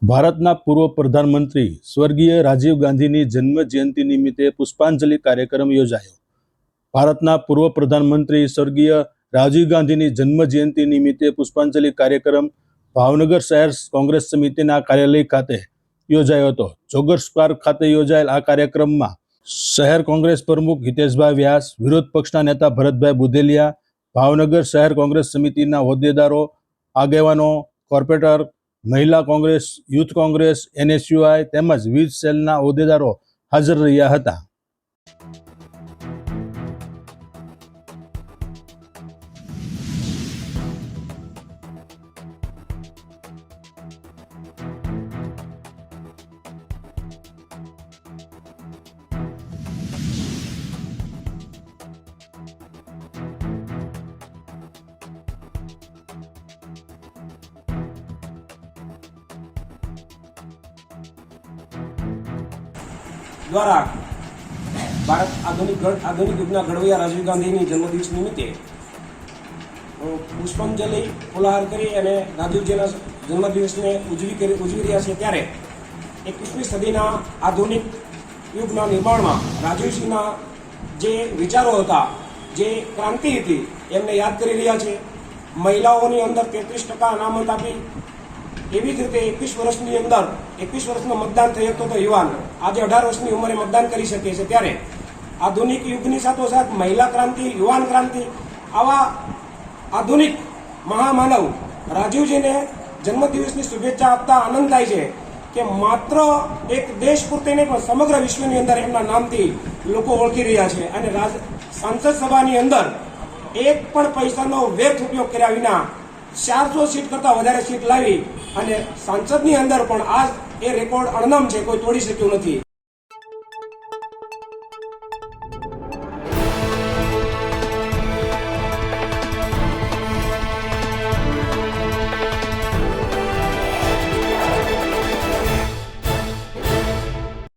ભારતના પૂર્વ પ્રધાનમંત્રી સ્વર્ગીય રાજીવ ગાંધીની જન્મ જયંતિ નિમિત્તે પુષ્પાંજલિ કાર્યક્રમ યોજાયો. ભારતના પૂર્વ પ્રધાનમંત્રી સ્વર્ગીય રાજીવ ગાંધીની જન્મ જયંતિ નિમિત્તે પુષ્પાંજલિ કાર્યક્રમ ભાવનગર શહેર કોંગ્રેસ સમિતિના કાર્યાલય ખાતે યોજાયો હતો. જોગર્સ પાર્ક ખાતે યોજાયેલ આ કાર્યક્રમમાં શહેર કોંગ્રેસ પ્રમુખ હિતેશભાઈ વ્યાસ, વિરોધ પક્ષના નેતા ભરતભાઈ બુધેલિયા, ભાવનગર શહેર કોંગ્રેસ સમિતિના હોદ્દેદારો, આગેવાનો, કોર્પોરેટર, મહિલા કોંગ્રેસ, યુથ કોંગ્રેસ, NSUI તેમજ વિવિધ સેલના હોદ્દેદારો હાજર રહ્યા હતા. દ્વારા ભારત આધુનિક યુગના ઘડવૈયા રાજીવ ગાંધીની જન્મદિવસ નિમિત્તે પુષ્પાંજલિ ફુલહાર કરી અને ગાંધીજીના જન્મદિવસને ઉજવી રહ્યા છે. ત્યારે 21મી સદીના આધુનિક યુગના નિર્માણમાં રાજીવજીના જે વિચારો હતા, જે ક્રાંતિ હતી, એમને યાદ કરી રહ્યા છે. મહિલાઓની અંદર 33% અનામત આપી, એવી જ રીતે 21 વર્ષની અંદર 21 વર્ષનો મતદાન થઈ શકતો તો યુવાન આજે 18 વર્ષની ઉંમરે મતદાન કરી શકે છે. ત્યારે આધુનિક યુગની સાથોસાથ મહિલા ક્રાંતિ, યુવાન ક્રાંતિ, આવા આધુનિક મહામાનવ રાજીવજીને જન્મદિવસની શુભેચ્છા આપતા આનંદ થાય છે કે માત્ર એક દેશ પૂરતી નહીં પણ સમગ્ર વિશ્વની અંદર એમના નામથી લોકો ઓળખી રહ્યા છે. અને સાંસદ સભાની અંદર એક પણ પૈસાનો વ્યર્થ ઉપયોગ કર્યા વિના 400 સીટ કરતાં વધારે સીટ લાવી અને સંસદની અંદર પણ આ એ રેકોર્ડ અણનમ છે, કોઈ તોડી શક્યું નથી.